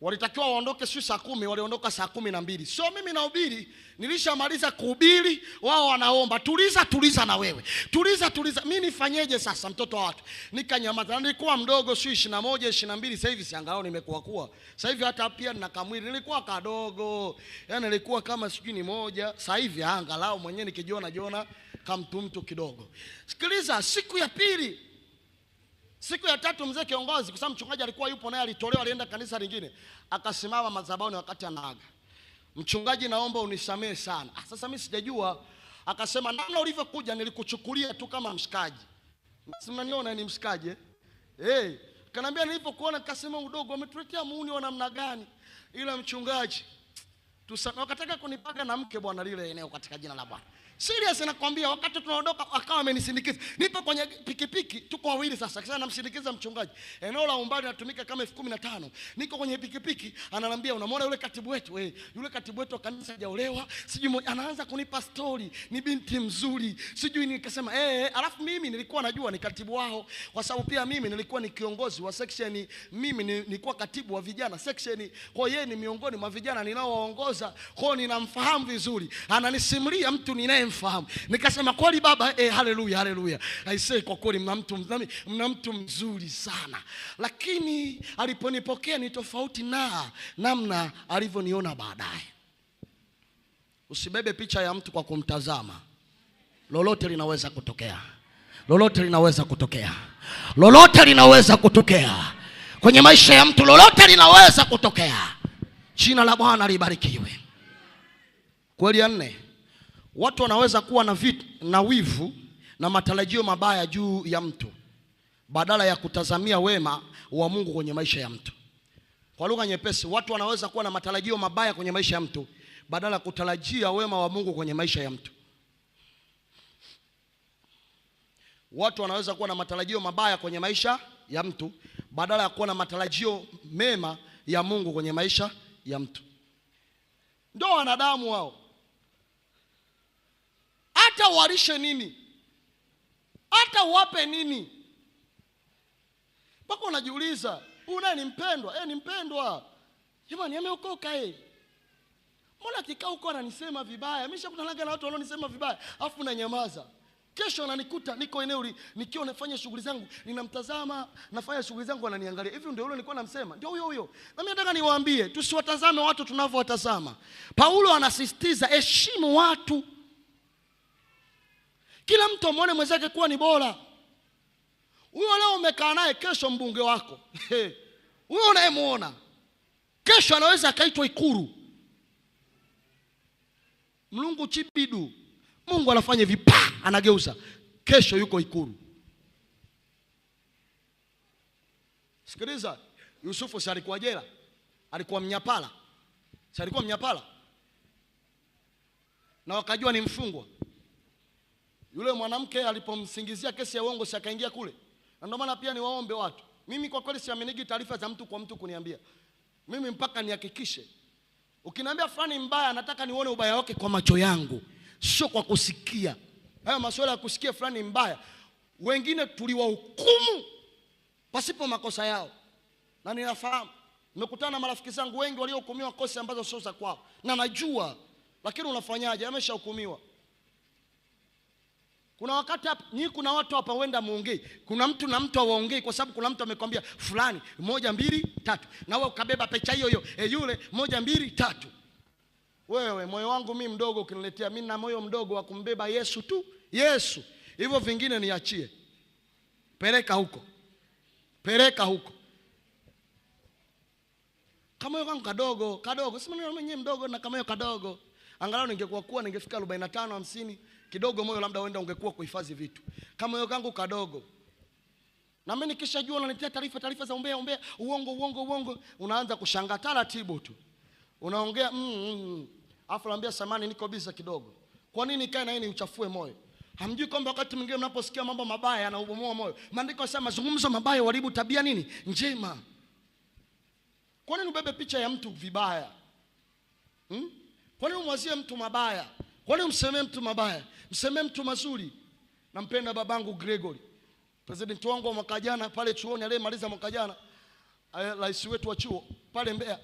Walitakiwa waondoke saa 10, waliondoka saa 12. Sio mimi nahubiri, nilishamaliza kuhubiri, wao wanaomba. Tuliza na wewe. Tuliza. Mimi nifanyeje sasa mtoto wa watu? Nikanyamaza. Nilikuwa mdogo, sio 21, 22, sasa hivi siangalau nimekuwa. Sasa hivi hata pia nina kamwili. Nilikuwa kadogo. Yaani nilikuwa kama sijui ni moja. Sasa hivi angalau mwenyewe nikijiona kama mtu kidogo. Sikiliza, siku ya pili, siku ya tatu mzee kiongozi, kwa sababu mchungaji alikuwa yupo naye, alitolewa alienda kanisa lingine, akasimama madhabahuni wakati anaaga. Mchungaji, naomba unisamehe sana. Sasa mimi sijajua. Akasema, namna ulivyokuja nilikuchukulia tu kama mshikaji. Mnaniona ni mshikaji? Kanambia nilipokuona nikasema udogo wametuletea muuni wa namna gani? Ila mchungaji, wakataka kunipaga na mke bwana lile eneo katika jina la Bwana. Serious nakwambia, wakati tunaondoka akawa amenisindikiza. Nipo kwenye pikipiki, tuko wawili sasa. Kisha namsindikiza mchungaji. Eneo la umbali natumika kama 15,000. Niko kwenye pikipiki, ananiambia, unamwona yule katibu wetu? Yule katibu wetu wa kanisa hajaolewa. Sijui anaanza kunipa story, ni binti mzuri. Sijui nikasema alafu mimi nilikuwa najua ni katibu wao, kwa sababu pia mimi nilikuwa ni kiongozi wa section. Mimi nilikuwa katibu wa vijana section. Kwa hiyo yeye ni miongoni mwa vijana ninaowaongoza. Kwa hiyo ninamfahamu vizuri. Ananisimulia mtu ninayemfahamu. Nikasema kweli baba, haleluya. Aisee, kwa kweli mna mtu mzuri sana. Lakini aliponipokea ni tofauti na namna alivyoniona baadaye. Usibebe picha ya mtu kwa kumtazama. Lolote linaweza kutokea kwenye maisha ya mtu. Lolote linaweza kutokea. Jina la Bwana libarikiwe. Kweli ya 4, watu wanaweza kuwa na wivu na matarajio mabaya juu ya mtu badala ya kutazamia wema wa Mungu kwenye maisha ya mtu. Kwa lugha nyepesi, watu wanaweza kuwa na matarajio mabaya kwenye maisha ya mtu badala ya kutarajia wema wa Mungu kwenye maisha ya mtu. Watu wanaweza kuwa na matarajio mabaya kwenye maisha ya mtu badala ya kuwa na matarajio mema ya Mungu kwenye maisha ya mtu. Ndio wanadamu wao. Hata uwalishe nini, hata uwape nini, mpaka unajiuliza, huyu naye ni mpendwa? Ni mpendwa. Jamani, ameokoka mbona kikaa huko ananisema vibaya? Nimeshakutana na watu wanaonisema vibaya, afu na nyamaza. Kesho ananikuta niko eneo nikiwa nafanya shughuli zangu, ninamtazama, nafanya shughuli zangu, ananiangalia. Hivi ndio yule nilikuwa namsema? Ndio huyo. Na mimi nataka niwaambie, tusiwatazame watu tunavyowatazama. Paulo anasisitiza heshimu watu. Kila mtu amuone mwenzake kuwa ni bora. Huyo leo umekaa naye, kesho mbunge wako. Huyo unayemuona kesho anaweza akaitwa Ikuru. Mlungu Chibidu, Mungu anafanya vipa, anageuza, kesho yuko Ikuru. Sikiliza, Yusufu si alikuwa jela? Alikuwa mnyapala? Si alikuwa mnyapala? Na wakajua ni mfungwa. Yule mwanamke alipomsingizia kesi ya uongo, si akaingia kule. Na ndio maana pia niwaombe watu, mimi kwa kweli siaminiki taarifa za mtu kwa mtu kuniambia. Mimi mpaka nihakikishe. Ukiniambia fulani mbaya, nataka nione ubaya wake kwa macho yangu, sio kwa kusikia. Hayo masuala ya kusikia fulani mbaya, wengine tuliwahukumu pasipo makosa yao. Na ninafahamu, nimekutana na marafiki zangu wengi waliohukumiwa kosa ambazo sio za kwao. Na najua, lakini unafanyaje? Ameshahukumiwa. Kuna wakati hapa, kuna watu hapa wenda muongei. Kuna mtu na mtu hawaongei kwa sababu kuna mtu amekwambia fulani 1 2 3. Na wewe ukabeba pecha hiyo yule 1 2 3. Wewe, moyo wangu mimi mdogo ukiniletea, mimi na moyo mdogo wa kumbeba Yesu tu. Yesu. Hivyo vingine niachie. Peleka huko. Kama moyo wangu kadogo. Sema mimi mwenyewe mdogo na kama moyo kadogo. Angalau ningekuwa ningefika 45 50. Kidogo moyo labda uenda ungekuwa kuhifadhi vitu. Kama moyo wangu kadogo. Na mimi nikishajua unaniletea taarifa za umbea, uongo, unaanza kushangaa taratibu tu. Unaongea afu naambia samani niko busy kidogo. Kwa nini kae na yeye uchafue moyo? Hamjui kwamba wakati mwingine mnaposikia mambo mabaya yanaubomoa moyo. Maandiko yanasema mazungumzo mabaya haribu tabia nini? Njema. Kwa nini ubebe picha ya mtu vibaya? Kwa nini umwazie mtu mabaya? Kwa nini umsemee mtu mabaya? Msemee mtu mazuri. Nampenda babangu Gregory, president wangu wa mwaka jana pale chuoni, aliyemaliza mwaka jana, rais wetu wa chuo pale Mbeya,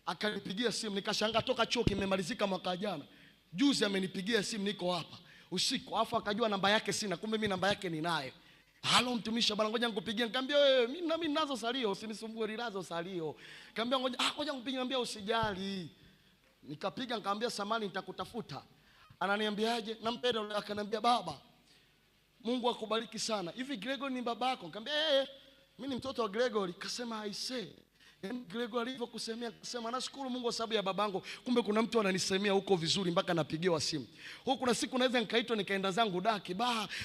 akanipigia simu. Nikashangaa, toka chuo kimemalizika mwaka jana, juzi amenipigia simu, niko hapa usiku, afu akajua namba yake sina, kumbe mimi namba yake ninayo. Halo mtumishi bwana, ngoja nikupigie. Nikamwambia wewe, mimi ninazo salio, usinisumbue, ninazo salio. Nikamwambia ngoja nikupigie. Niambia usijali. Nikapiga, nikamwambia samani nitakutafuta. Ananiambiaje? Nampenda. Akaniambia baba, Mungu akubariki sana. Hivi Gregory ni babako? Nikamwambia mimi ni mtoto wa Gregory. Kasema aisee. Yaani Gregory alivyokusemea, kusema nashukuru Mungu kwa sababu ya babangu. Kumbe kuna mtu ananisemea huko vizuri mpaka napigiwa simu. Huko kuna siku naweza nikaitwa nikaenda zangu daki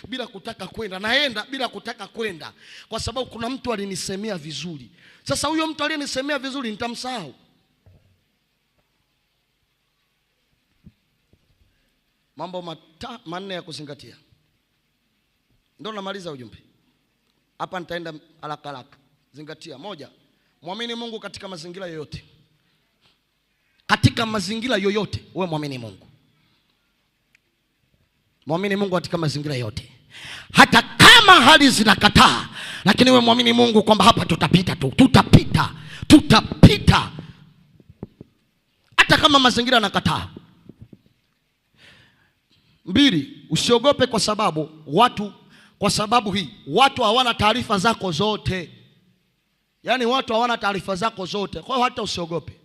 bila kutaka kwenda. Naenda bila kutaka kwenda kwa sababu kuna mtu alinisemea vizuri. Sasa huyo mtu aliyenisemea vizuri nitamsahau? Mambo 4 ya kuzingatia. Ndio namaliza ujumbe. Hapa nitaenda haraka. Zingatia. 1, muamini Mungu katika mazingira yoyote. Katika mazingira yoyote wewe muamini Mungu. Muamini Mungu katika mazingira yote. Hata kama hali zinakataa, lakini wewe muamini Mungu kwamba hapa tutapita tu. Tutapita. Hata kama mazingira yanakataa. 2, usiogope kwa sababu watu hawana taarifa zako zote. Yaani watu hawana taarifa zako zote. Kwa hiyo hata usiogope.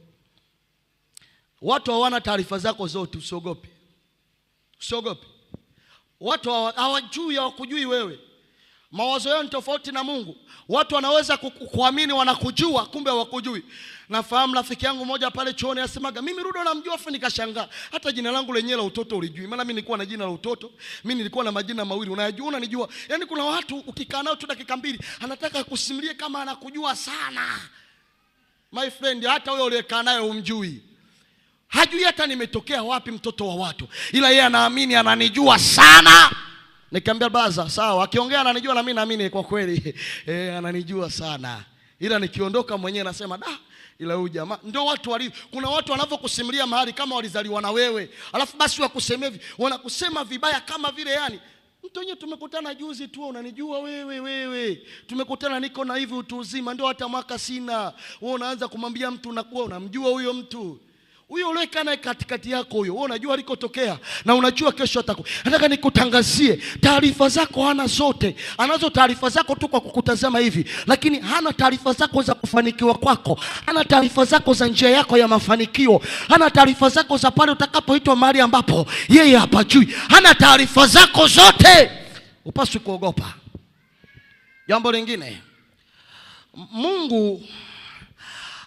Watu hawana taarifa zako zote, usiogope. Watu hawakujui wewe. Mawazo yao ni tofauti na Mungu. Watu wanaweza kukuamini wanakujua, kumbe hawakujui. Nafahamu rafiki yangu mmoja pale chuoni asemaga, mimi Rudo namjua, afu nikashangaa. Hata jina langu lenyewe la utoto ulijui. Maana mimi nilikuwa na jina la utoto, mimi nilikuwa na majina mawili. Unayajua, unanijua. Yaani kuna watu ukikaa nao tu dakika 2 anataka kusimulie kama anakujua sana. My friend, hata wewe uliyekaa naye umjui. Hajui hata nimetokea wapi, mtoto wa watu. Ila yeye anaamini ananijua sana. Nikamwambia baza, sawa, akiongea ananijua na mimi naamini kwa kweli ananijua sana. Ila nikiondoka mwenyewe nasema ila huyu jamaa ndio watu walivyo. Kuna watu wanavyokusimulia mahali kama walizaliwa na wewe, alafu basi wakusemea wanakusema vibaya kama vile yani mtu wenyewe tumekutana juzi tu, unanijua wewe. Tumekutana niko na hivi utu uzima, ndio hata mwaka sina. Wewe unaanza kumwambia mtu unakuwa unamjua huyo mtu. Huyo uleka naye katikati yako huyo, wewe unajua alikotokea na unajua kesho atakuwa. Nataka nikutangazie, taarifa zako hana zote. Anazo taarifa zako tu kwa kukutazama hivi, lakini hana taarifa zako za kufanikiwa kwako. Hana taarifa zako za njia yako ya mafanikio. Hana taarifa zako za pale utakapoitwa mahali ambapo yeye hapajui. Hana taarifa zako zote. Upaswi kuogopa. Jambo lingine, Mungu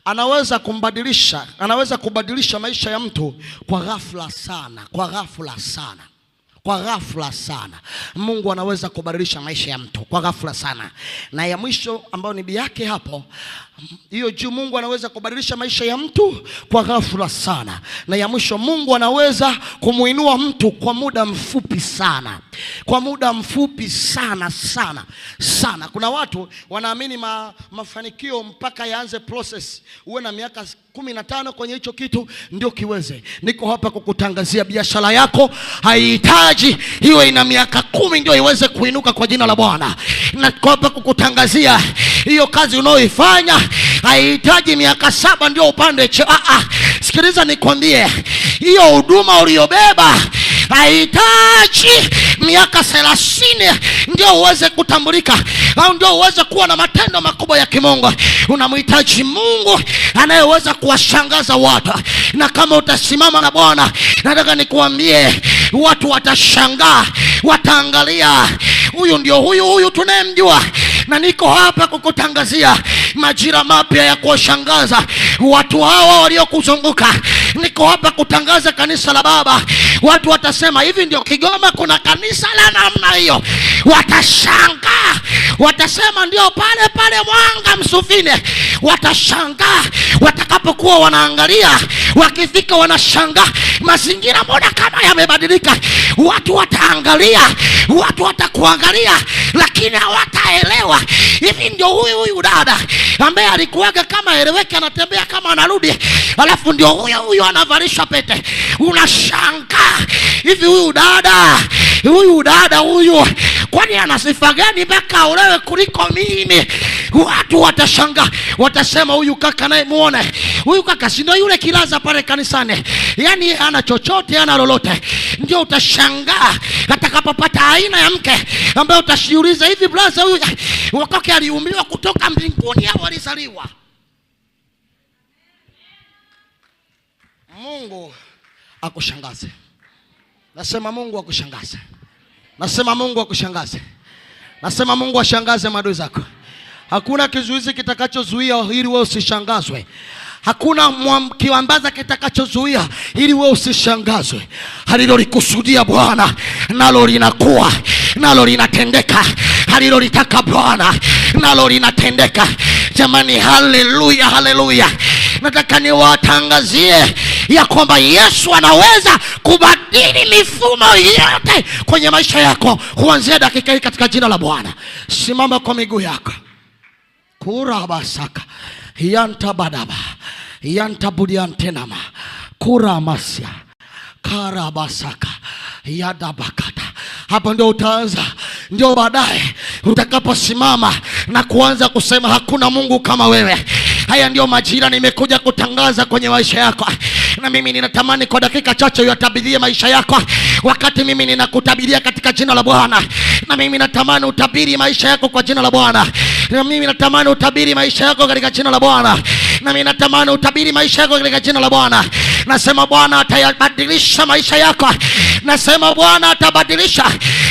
anaweza kubadilisha maisha ya mtu kwa ghafla sana. Mungu anaweza kubadilisha maisha ya mtu kwa ghafla sana. Na ya mwisho ambayo ni yake hapo, hiyo juu, Mungu anaweza kubadilisha maisha ya mtu kwa ghafla sana. Na ya mwisho, Mungu anaweza kumuinua mtu kwa muda mfupi sana. Kwa muda mfupi sana. Kuna watu wanaamini mafanikio mpaka yaanze process. Uwe na miaka 15 kwenye hicho kitu ndio kiweze. Niko hapa kukutangazia, biashara yako haihitaji iwe ina miaka 10 ndio iweze kuinuka kwa jina la Bwana. Niko hapa kukutangazia, hiyo kazi unaoifanya haihitaji miaka 7 ndio upande sikiliza nikwambie, hiyo huduma uliyobeba haihitaji miaka 30 ndio uweze kutambulika au ndio uweze kuwa na matendo makubwa ya kimungu. Unamhitaji Mungu anayeweza kuwashangaza watu. Na kama utasimama na Bwana, nataka nikuambie, watu watashangaa, wataangalia, huyu ndio huyu tunayemjua. Na niko hapa kukutangazia majira mapya ya kuwashangaza watu hawa waliokuzunguka. Niko hapa kutangaza kanisa la Baba. Watu watasema, hivi ndio Kigoma kuna kanisa la namna hiyo? Watashangaa, watasema ndio pale Mwanga Msufine. Watashangaa watakapokuwa wanaangalia, wakifika wanashangaa, mazingira mbona kama yamebadilika. Watu wataangalia, watu watakuangalia, lakini hawataelewa. Hivi ndio huyu dada ambaye alikuwaga kama eleweke, anatembea kama anarudi, alafu ndio huyu anavalishwa pete. Unashangaa, hivi huyu dada kwani ana sifa gani mpaka olewe kuliko mimi? Watu watashangaa, watasema huyu kaka naye muone, huyu kaka si ndio yule kilaza pale kanisani, yani ana chochote ana lolote. Ndio utashangaa atakapopata aina ya mke ambaye utashiuliza, hivi brother, huyu wakake aliumbiwa kutoka mbinguni au alizaliwa? Mungu akushangaze. Nasema Mungu akushangaze. Nasema Mungu akushangaze. Nasema Mungu ashangaze maadui zako. Hakuna kizuizi kitakachozuia ili wewe usishangazwe. Hakuna kiambaza kitakachozuia ili wewe usishangazwe. Alilolikusudia Bwana nalo linakuwa, nalo linatendeka. Alilolitaka Bwana nalo linatendeka. Jamani, haleluya. Nataka niwatangazie ya kwamba Yesu anaweza kubadili mifumo yote kwenye maisha yako kuanzia dakika hii katika jina la Bwana. Simama kwa miguu yako. Kurabasaka yanta badaba yanta budiantenama kuramasya karabasaka yadabakata. Hapo ndio utaanza, ndio baadaye utakaposimama na kuanza kusema hakuna Mungu kama wewe. Haya ndio majira nimekuja kutangaza kwenye maisha yako. Na mimi ninatamani kwa dakika chache uyatabirie maisha yako, wakati mimi ninakutabiria katika jina la Bwana. Na mimi natamani utabiri maisha yako kwa jina la Bwana. Na mimi natamani utabiri maisha yako katika jina la Bwana. Na mimi natamani utabiri maisha yako katika jina la Bwana. Nasema Bwana atayabadilisha maisha yako. Nasema Bwana atabadilisha,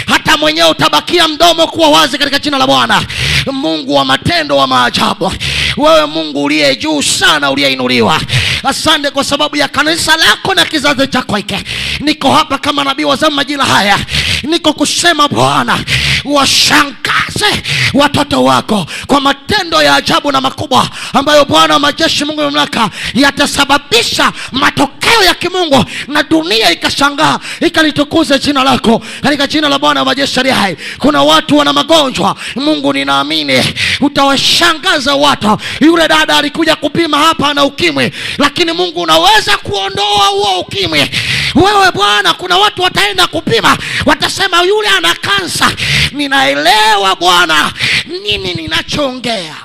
hata mwenyewe utabakia mdomo kuwa wazi katika jina la Bwana. Mungu wa matendo wa maajabu, wewe Mungu uliye juu sana, uliyeinuliwa, asante kwa sababu ya kanisa lako na kizazi chako hiki. Niko hapa kama nabii wa zamu majira haya, niko kusema Bwana washangaze washangaze watoto wako kwa matendo ya ajabu na makubwa ambayo Bwana wa majeshi, Mungu wa mamlaka, yatasababisha matokeo ya kimungu na dunia ikashangaa, ikalitukuza jina lako katika jina la Bwana wa majeshi aliye hai. Kuna watu wana magonjwa, Mungu ninaamini utawashangaza watu. Yule dada alikuja kupima hapa na ukimwi, lakini Mungu unaweza kuondoa huo ukimwi. Wewe Bwana, kuna watu wataenda kupima, watasema yule ana kansa. Ninaelewa Bwana nini ninachoongea.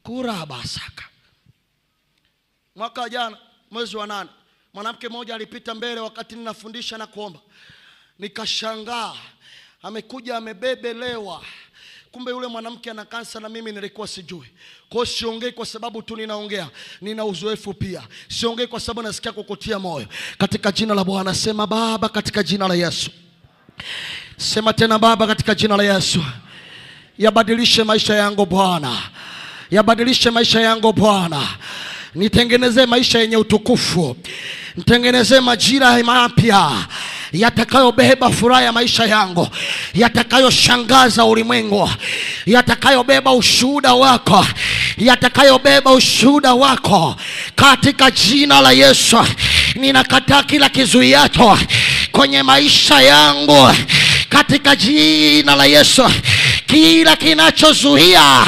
Kurabasaka. Mwaka jana mwezi wa 8, mwanamke mmoja alipita mbele wakati ninafundisha na kuomba. Nikashangaa, amekuja amebebelewa. Kumbe yule mwanamke ana kansa na mimi nilikuwa sijui. Kwa hiyo siongei kwa sababu tu ninaongea, nina uzoefu pia. Siongei kwa sababu nasikia kukutia moyo. Katika jina la Bwana sema Baba, katika jina la Yesu. Sema tena Baba, katika jina la Yesu. Yabadilishe maisha yangu Bwana. Yabadilishe maisha yangu Bwana. Nitengenezee maisha yenye utukufu. Nitengenezee majira mapya yatakayobeba furaha ya maisha yangu, yatakayoshangaza ulimwengu, yatakayobeba ushuhuda wako, yatakayobeba ushuhuda wako katika jina la Yesu. Ninakataa kila kizuiacho kwenye maisha yangu katika jina la Yesu. Kila kinachozuia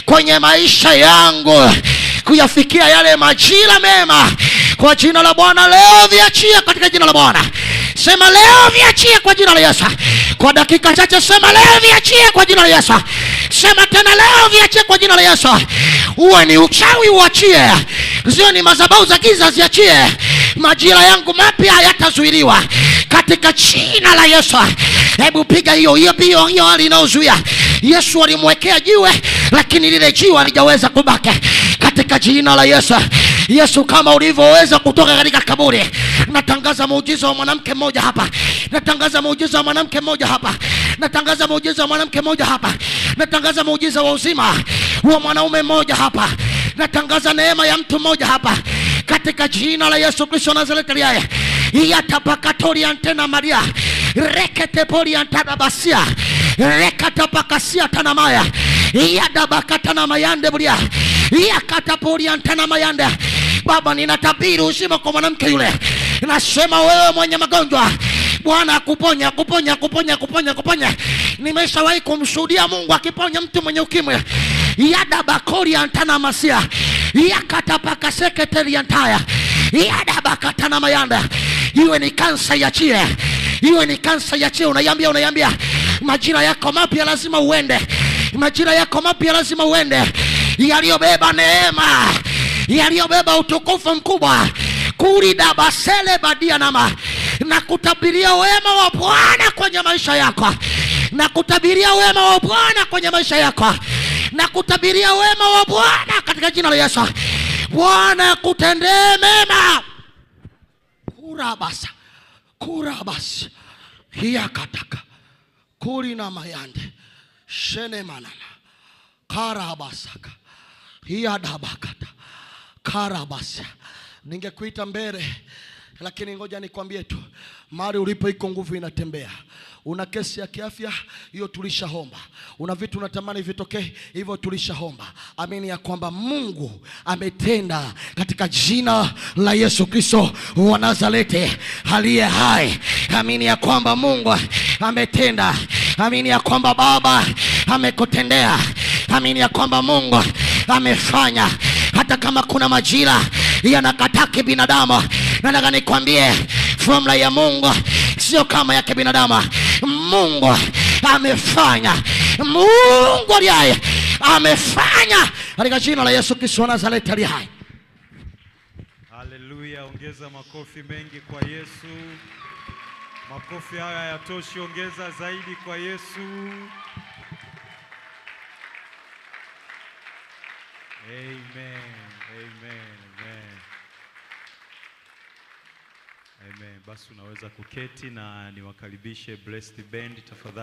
kwenye maisha yangu kuyafikia yale majira mema, kwa jina la Bwana leo viachia katika jina la Bwana. Sema leo viachie kwa jina la Yesu. Kwa dakika chache sema leo viachie kwa jina la Yesu. Sema tena leo viachie kwa jina la Yesu. Uwe ni uchawi uachie, zio ni madhabahu za giza ziachie. Majira yangu mapya yatazuiliwa katika jina la Yesu. Hebu piga hiyo hali inayozuia. Yesu alimwekea jiwe, lakini lile jiwe halijaweza kubaki katika jina la Yesu. Yesu, kama ulivyoweza kutoka katika kaburi, natangaza muujiza wa mwanamke mmoja hapa. Natangaza muujiza wa mwanamke mmoja hapa. Natangaza muujiza wa mwanamke mmoja hapa. Natangaza muujiza wa uzima wa mwanaume mmoja hapa. Natangaza neema ya mtu mmoja hapa katika jina la Yesu Kristo Nazareti aliye. Yatapakatori antena Maria. Rekete poli antana basia. Rekata pakasia tana maya. Yadabakata na mayande bulia. Yakata poli antana mayande. Baba, ninatabiri uzima kwa mwanamke yule. Nasema wewe mwenye magonjwa, Bwana kuponya. Nimeshawahi kumshuhudia Mungu akiponya mtu mwenye ukimwi. Yadabakori antana masia. Yakatapaka sekretari antaya. Yadabakata na mayanda. Iwe ni kansa yachie. Iwe ni kansa yachie. Unaiambia majira yako mapya lazima uende. Majira yako mapya lazima uende. Yaliyobeba neema, yaliyobeba utukufu mkubwa. Kurida basele badia nama. Na kutabiria wema wa Bwana kwenye maisha yako. Na kutabiria wema wa Bwana kwenye maisha yako. Na kutabiria wema wa Bwana katika jina la Yesu. Bwana kutendee mema. Kurabasa. Hiya kataka. Kuri na mayande. Shene manana. Karabasaka. Hiya dabakata. Karabasa. Ningekuita mbele, lakini ngoja nikwambie tu, mahali ulipo iko nguvu inatembea. Una kesi ya kiafya, hiyo tulishahomba. Una vitu unatamani vitokee, hivyo tulishahomba. Amini ya kwamba Mungu ametenda katika jina la Yesu Kristo wa Nazareti aliye hai. Amini ya kwamba Mungu ametenda. Amini ya kwamba Baba amekutendea. Amini ya kwamba Mungu amefanya. Hata kama kuna majira yanakataa kibinadamu, nataka nikwambie formula ya Mungu sio kama ya kibinadamu. Mungu amefanya. Mungu aliye amefanya katika jina la Yesu Kristo wa Nazareti aliye hai. Haleluya, ongeza makofi mengi kwa Yesu. Makofi haya hayatoshi, ongeza zaidi kwa Yesu. Amen. Basi unaweza kuketi na niwakaribishe Blessed Band tafadhali.